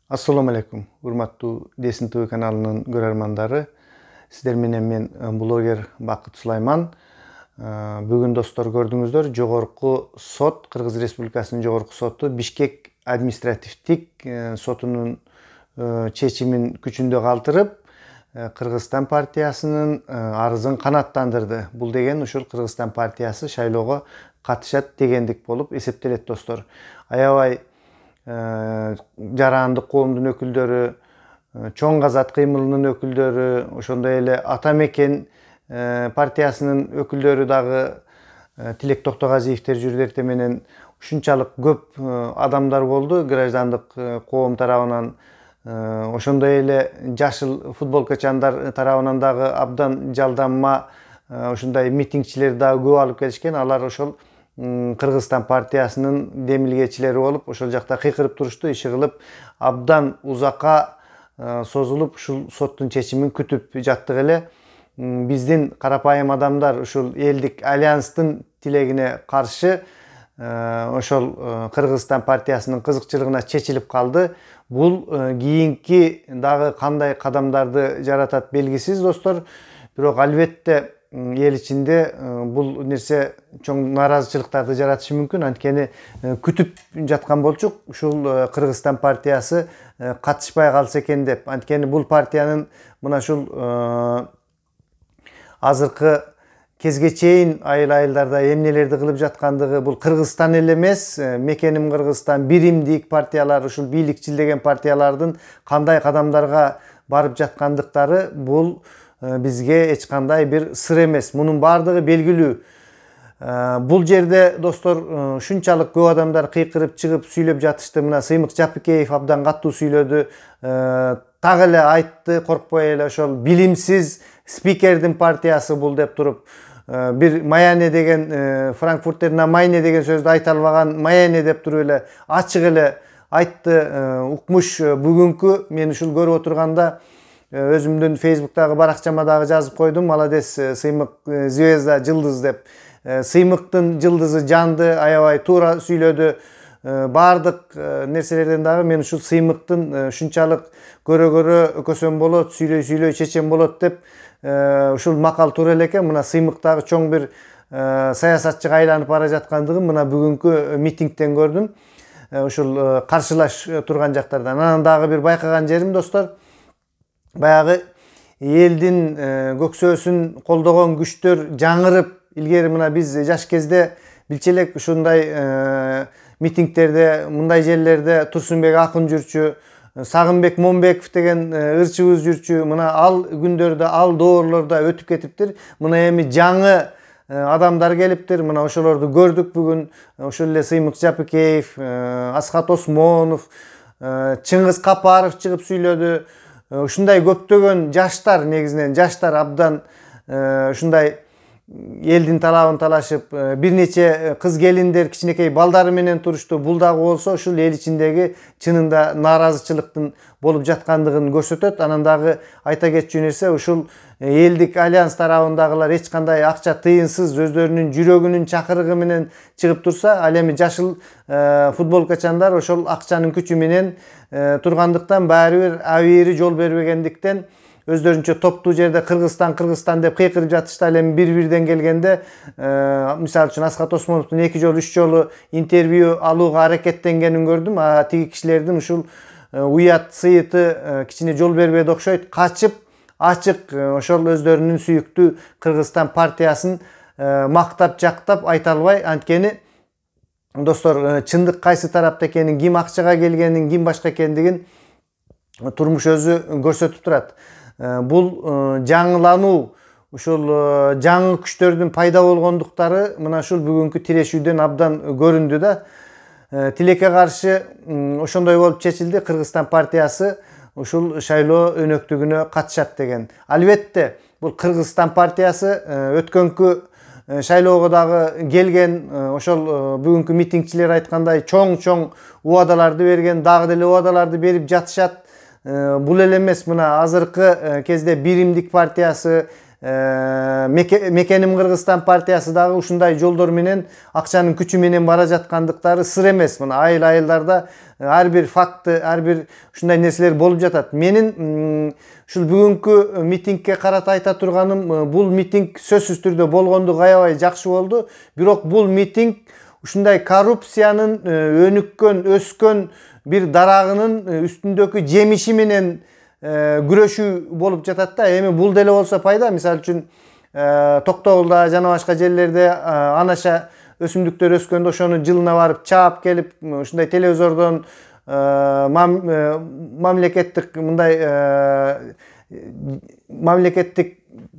Assalamu alaikum. Урматтуу Десин ТВ каналынын көрөрмандары. Сиздер менен мен блогер Бакыт Сулайман. Бүгүн достор көрдүңүздөр, жогорку сот, Кыргыз Республикасынын жогорку соту Бишкек административдик сотунун чечимин күчүндө калтырып, Кыргызстан партиясынын арызын канааттандырды. Бул деген ушул Кыргызстан партиясы шайлоого катышат дегендик болуп эсептелет достор. Аябай жарандык коомдун өкүлдөрү, чоң казат кыймылынын өкүлдөрү, ошондой эле Ата Мекен партиясынын өкүлдөрү дагы Тилек Токтогазиевдер жүрдерте менен ушунчалык көп адамдар болду граждандык коом тарабынан. Ошондой эле жашыл футболкачандар тарабынан дагы абдан жалданма ушундай митингчилер дагы көп алып келишкен. Алар ошол Кыргызстан партиясынын демилгечилери болуп, ошол жакта кыйкырып турушту, иши кылып, абдан узакка созулуп, ушул соттун чечимин күтүп жаттык эле. Биздин карапайым адамдар ушул элдик альянстын тилегине каршы ошол Кыргызстан партиясынын кызыкчылыгына чечилип калды. Бул кийинки дагы кандай кадамдарды жаратат белгисиз достор. Бирок албетте эл ичинде бул нерсе чоң нааразычылыктарды жаратышы мүмкүн. Анткени күтүп жаткан болчук ушул Кыргызстан партиясы катышпай калса экен деп. Анткени бул партиянын мына ушул азыркы кезге чейин айылдарда эмнелерди кылып жаткандыгы, бул Кыргызстан эле эмес, Мекеним Кыргызстан, биримдик партиялар, ушул бийликчил деген партиялардын кандай кадамдарга барып жаткандыктары бул бизге эч кандай бир сыр эмес. Мунун баардыгы белгилүү. Бул жерде достор ушунчалык көп адамдар кыйкырып чыгып сүйлөп жатышты. Мына Сыймык Жапыкеев абдан катуу сүйлөдү. Так эле айтты, коркпой эле ошол билимсиз спикердин партиясы бул деп туруп, бир Майяне деген Франкфуртер на Майне деген сөздү айта албаган Майяне деп туруп эле ачык эле айтты. Укмуш бүгүнкү мен ушул көрүп отурганда өзүмдүн Facebook'тагы баракчама дагы жазып койдум. Молодец, Сыймык звезда, жылдыз деп. Сыймыктын жылдызы жанды, аябай туура сүйлөдү. Баардык нерселерден дагы мен ушул Сыймыктын ушунчалык көрө өкөсөм болот, сүйлөй чечем болот деп ушул макал туура эле экен. Мына Сыймык дагы чоң бир саясатчыга айланып бара жаткандыгын мына бүгүнкү митингден көрдүм. Ушул каршылаш турган жактардан. Анан дагы бир байкаган жерим достор, баягы элдин көксөөсүн колдогон күчтөр жаңырып, илгери мына биз жаш кезде билчелек ушундай митингтерде, мындай жерлерде Турсунбек Акын жүрчү, Сагынбек Момбеков деген ырчыбыз жүрчү. Мына ал күндөрдө, ал доорлордо өтүп кетиптир. Мына эми жаңы адамдар келиптир. Мына ошолорду көрдүк бүгүн. Ошол эле Сыймык Жапыкеев, Асхат Осмонов, Чыңгыз Капаров чыгып сүйлөдү. Ушундай көптөгөн жаштар, негизинен жаштар абдан ушундай элдин талабын талашып, бир нече кыз келиндер кичинекей балдары менен турушту. Бул дагы болсо ушул эл ичиндеги чынында нааразычылыктын болуп жаткандыгын көрсөтөт. Анан дагы айта кетчү нерсе, ушул элдик альянс тарабындагылар эч кандай акча тыйынсыз өздөрүнүн жүрөгүнүн чакырыгы менен чыгып турса, ал эми жашыл футболкачандар ошол акчанын күчү менен тургандыктан, баары бир абийири жол бербегендиктен өздөрүнчө топтуу жерде Кыргызстан деп кыйкырып жатышты. Ал эми бир-бирден келгенде, мисалы үчүн Асхат Осмоновдун 2 жолу 3 жолу интервью алууга аракеттенгенин көрдүм. Тиги кишилердин ушул уят сыйыты кичине жол бербеди окшойт. Качып, ачык ошол өздөрүнүн сүйүктүү Кыргызстан партиясын мактап, жактап айта албай. Анткени достор, чындык кайсы тарапта экенин, ким акчага келгенин, ким башка экендигин турмуш өзү көрсөтүп турат. Бул жаңылануу, ушул жаңы күчтөрдүн пайда болгондуктары мына ушул бүгүнкү тирешүүдөн абдан көрүндү да. Тилекке каршы ошондой болуп чечилди. Кыргызстан партиясы ушул шайлоо өнөктүгүнө катышат деген. Албетте, бул Кыргызстан партиясы өткөнкү шайлоого дагы келген, ошол бүгүнкү митингчилер айткандай чоң убадаларды берген, дагы деле убадаларды берип жатышат. Бул эле эмес, мына азыркы кезде биримдик партиясы, Мекеним Кыргызстан партиясы дагы ушундай жолдор менен акчанын күчү менен бара жаткандыктары сыр эмес. Мына айылдарда ар бир факты, ар бир ушундай нерселер болуп жатат. Менин ушул бүгүнкү митингге карата айта турганым, бул митинг сөзсүз түрдө болгондугу аябай жакшы болду. Бирок бул митинг ушундай коррупциянын өнүккөн, өскөн бир дарагынын үстүндөгү жемиши менен күрөшүү болуп жатат да. Эми бул деле болсо пайда. Мисалы үчүн Токтогулда жана башка жерлерде анаша өсүмдүктөр өскөндө ошону жылына барып чаап келип, ушундай телевизордон мамлекеттик мындай мамлекеттик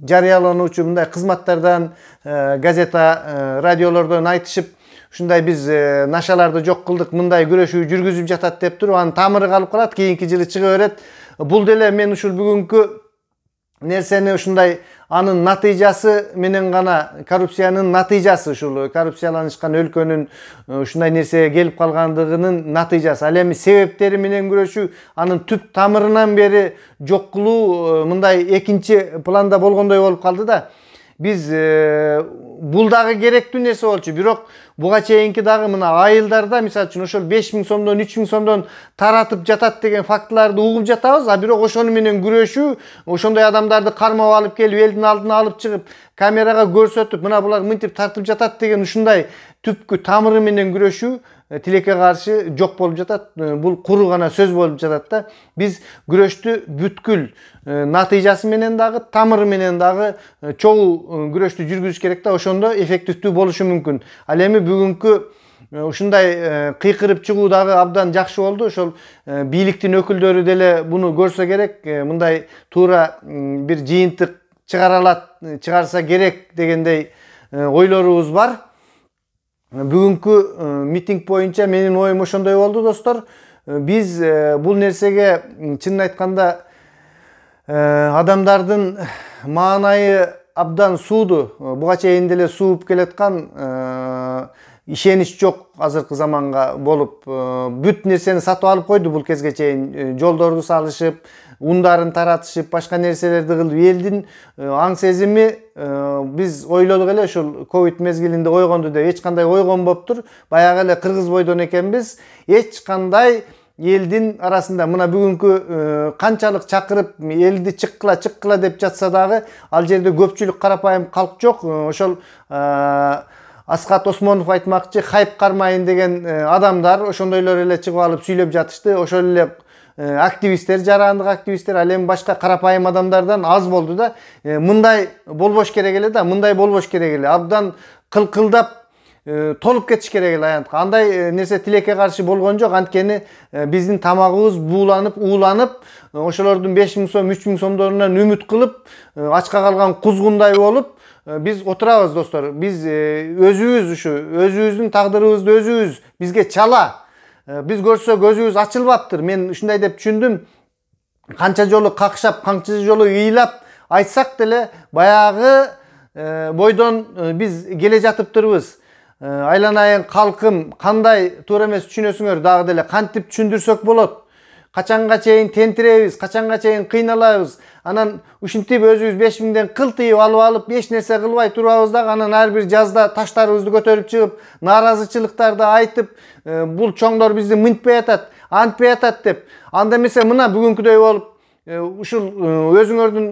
жарыялануучу мындай кызматтардан, газета, радиолордон айтышып, ушундай биз нашаларды жок кылдык, мындай күрөшүү жүргүзүп жатат деп туруп, анын тамыры калып калат, кийинки жылы чыга берет. Бул деле мен ушул бүгүнкү нерсени ушундай анын натыйжасы менен гана, коррупциянын натыйжасы, ушул коррупцияланышкан өлкөнүн ушундай нерсеге келип калгандыгынын натыйжасы. Ал эми себептери менен күрөшүү, анын түп тамырынан бери жок кылуу мындай экинчи планда болгондой болуп калды да. Биз бул дагы керектүү нерсе болчу. Бирок буга чейинки дагы мына айылдарда мисалы үчүн ошол 5000 сомдон 3000 сомдон таратып жатат деген фактыларды угуп жатабыз. А бирок ошону менен күрөшүү, ошондой адамдарды кармап алып келип, элдин алдына алып чыгып, камерага көрсөтүп, мына булар мынтип тартып жатат деген ушундай түпкү тамыры менен күрөшүү тилекке каршы жок болуп жатат. Бул куру гана сөз болуп жатат да. Биз күрөштү бүткүл натыйжасы менен дагы, тамыры менен дагы чогуу күрөштү жүргүзүш керек да. Ошондо эффективдүү болушу мүмкүн. Ал эми бүгүнкү ушундай кыйкырып чыгуу дагы абдан жакшы болду. Ошол бийликтин өкүлдөрү деле буну көрсө керек. Мындай туура бир жыйынтык чыгарса керек дегендей ойлорубуз бар. Бүгүнкү митинг боюнча менин оюм ошондой болду, достор. Биз бул нерсеге чынын айтканда адамдардын маанайы абдан сууду. Буга чейин деле сууп келаткан, ишенич жок азыркы заманга болуп, бүт нерсени сатып алып койду бул кезге чейин. Жолдорду салышып, ундарын таратышып, башка нерселерди кылып, элдин аң сезими биз ойлодук эле ушул ковид мезгилинде ойгонду деп, эч кандай ойгонбоптур. Баягы эле кыргыз бойдон экенбиз. Эч кандай элдин арасында мына бүгүнкү канчалык чакырып элди чыккыла деп жатса дагы, ал жерде көпчүлүк карапайым калк жок. Ошол Аскат Осмонов айтмакчы, хайп кармайын деген адамдар ошондойлор эле чыгып алып сүйлөп жатышты. Ошол эле активисттер, жарандык активисттер, ал эми башка карапайым адамдардан аз болду да. Мындай болбош керек эле да, мындай болбош керек эле. Абдан кылкылдап толуп кетиш керек эле аянтка. Андай нерсе тилекке каршы болгон жок. Анткени биздин тамагыбыз бууланып, ууланып, ошолордун 5000 сом, 3000 сомдорунан үмүт кылып, ачка калган кузгундай болуп биз отурабыз, достор. Биз өзүбүздүн тагдырыбызды өзүбүз, бизге чала. Биз көрсөк көзүбүз ачылбаптыр. Мен ушундай деп түшүндүм. Канча жолу какшап, канча жолу ыйлап айтсак деле, баягы бойдон биз келе жатыптырбыз. Айланайын калкым, кандай туура эмес түшүнөсүңөр дагы деле кантип түшүндүрсөк болот. Качанга чейин тентиребиз, качанга чейин кыйналабыз. Анан ушинтип өзүбүз 5000ден кылтыйып алып, эч нерсе кылбай турабыз дагы, анан ар бир жазда таштарыбызды көтөрүп чыгып, нааразычылыктарды айтып, бул чоңдор бизди мынтпай атат, антпай атат деп. Анда эмесе мына бүгүнкүдөй болуп, ушул өзүңөрдүн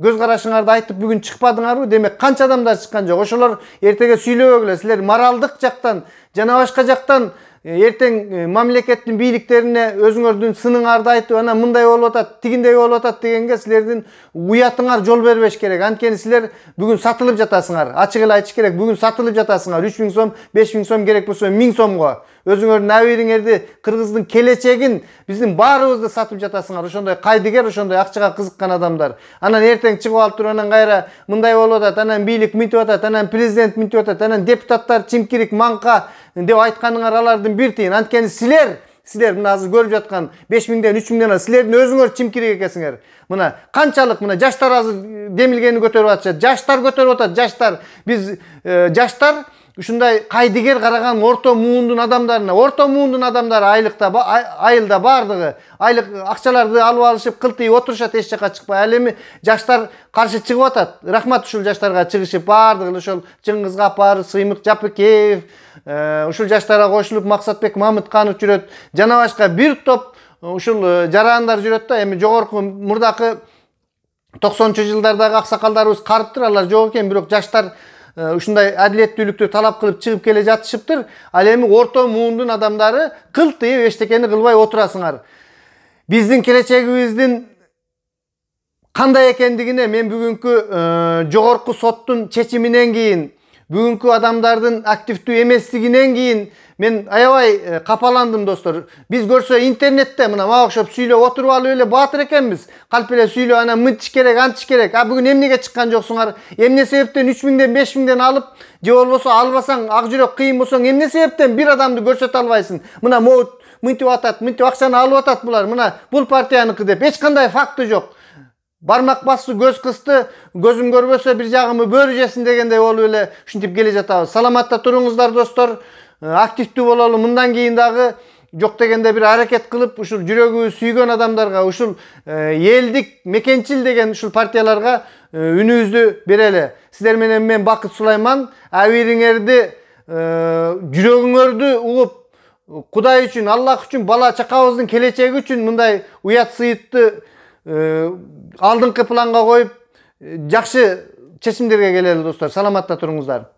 көз карашыңарды айтып бүгүн чыкпадыңарбы? Демек канча адамдар чыккан жок. Ошолор эртеге сүйлөбөгүлө, силер моралдык жактан жана башка жактан эртең мамлекеттин бийликтерине өзүңөрдүн сыныңарды айтып, анан мындай болуп атат, тигиндей болуп атат дегенге силердин уятыңар жол бербеш керек. Анткени силер бүгүн сатылып жатасыңар. Ачык эле айтыш керек, бүгүн сатылып жатасыңар. 3000 сом, 5000 сом керек болсо 1000 сомго. Өзүңөрдүн абийириңерди, Кыргыздын келечегин, биздин баарыбызды сатып жатасыңар. Ошондой кайдыгер, ошондой акчага кызыккан адамдар. Анан эртең чыгып алып туруп, анан кайра мындай болуп атат, анан бийлик мынтип атат, анан президент мынтип атат, анан депутаттар чимкирик, манка деп айтканыңар алардын бир тыйын. Анткени силер мына азыр көрүп жаткан 5000ден 3000ден силердин өзүңөр чимкирик экенсиңер. Мына канчалык мына жаштар азыр демилгени көтөрүп атышат. Жаштар көтөрүп атат, жаштар. Биз жаштар ушундай кайдыгер караган орто муундун адамдарына, орто муундун адамдары айылда бардыгы айлык акчаларды алып алышып кылтыйып отурушат, эч жака чыкпай. Ал эми жаштар каршы чыгып атат. Рахмат ушул жаштарга чыгышып, бардыгы ошол Чыңгыз Гапар, Сыймык Жапыкеев, ушул жаштарга кошулуп Максатбек Мамытканов жүрөт. Жана башка бир топ ушул жарандар жүрөт да. Эми жогорку мурдакы 90-жылдардагы аксакалдарыбыз карыптыр, алар жок экен, бирок жаштар ушундай адилеттүүлүктү талап кылып чыгып келе жатышыптыр. Ал эми орто муундун адамдары кылтыйып эчтекени кылбай отурасыңар. Биздин келечегибиздин кандай экендигине мен бүгүнкү жогорку соттун чечиминен кийин, бүгүнкү адамдардын активдүү эместигинен кийин мен аябай капаландым достор. Биз көрсө интернетте мына мага окшоп сүйлөп отуруп алып эле баатыр экенбиз. Калп эле сүйлөп анан мынтиш керек, антиш керек. А бүгүн эмнеге чыккан жоксуңар? Эмне себептен 3000ден 5000ден алып, же болбосо албасаң, ак жүрөк кыйын болсоң эмне себептен бир адамды көрсөтө албайсың? Мына могут мынтип атат, мынтип акчаны алып атат булар. Мына бул партияныкы деп эч кандай факты жок. Бармак басты, göz кысты, көзүм көрбөсө бир жагымы бөрү жесин дегендей болуп эле ушинтип келе жатабыз. Саламатта туруңуздар достор. Активдүү бололу. Мындан кийин дагы жок дегенде бир аракет кылып, ушул жүрөгүбүз сүйгөн адамдарга, ушул элдик, мекенчил деген ушул партияларга үнүбүздү берели. Сиздер менен мен Бакыт Сулайман. Абийириңерди, жүрөгүңөрдү угуп, Кудай үчүн, Аллах үчүн, бала чакабыздын келечеги үчүн мындай уят сыйытты алдыңкы планга коюп, жакшы чечимдерге келели достор. Саламатта туруңуздар.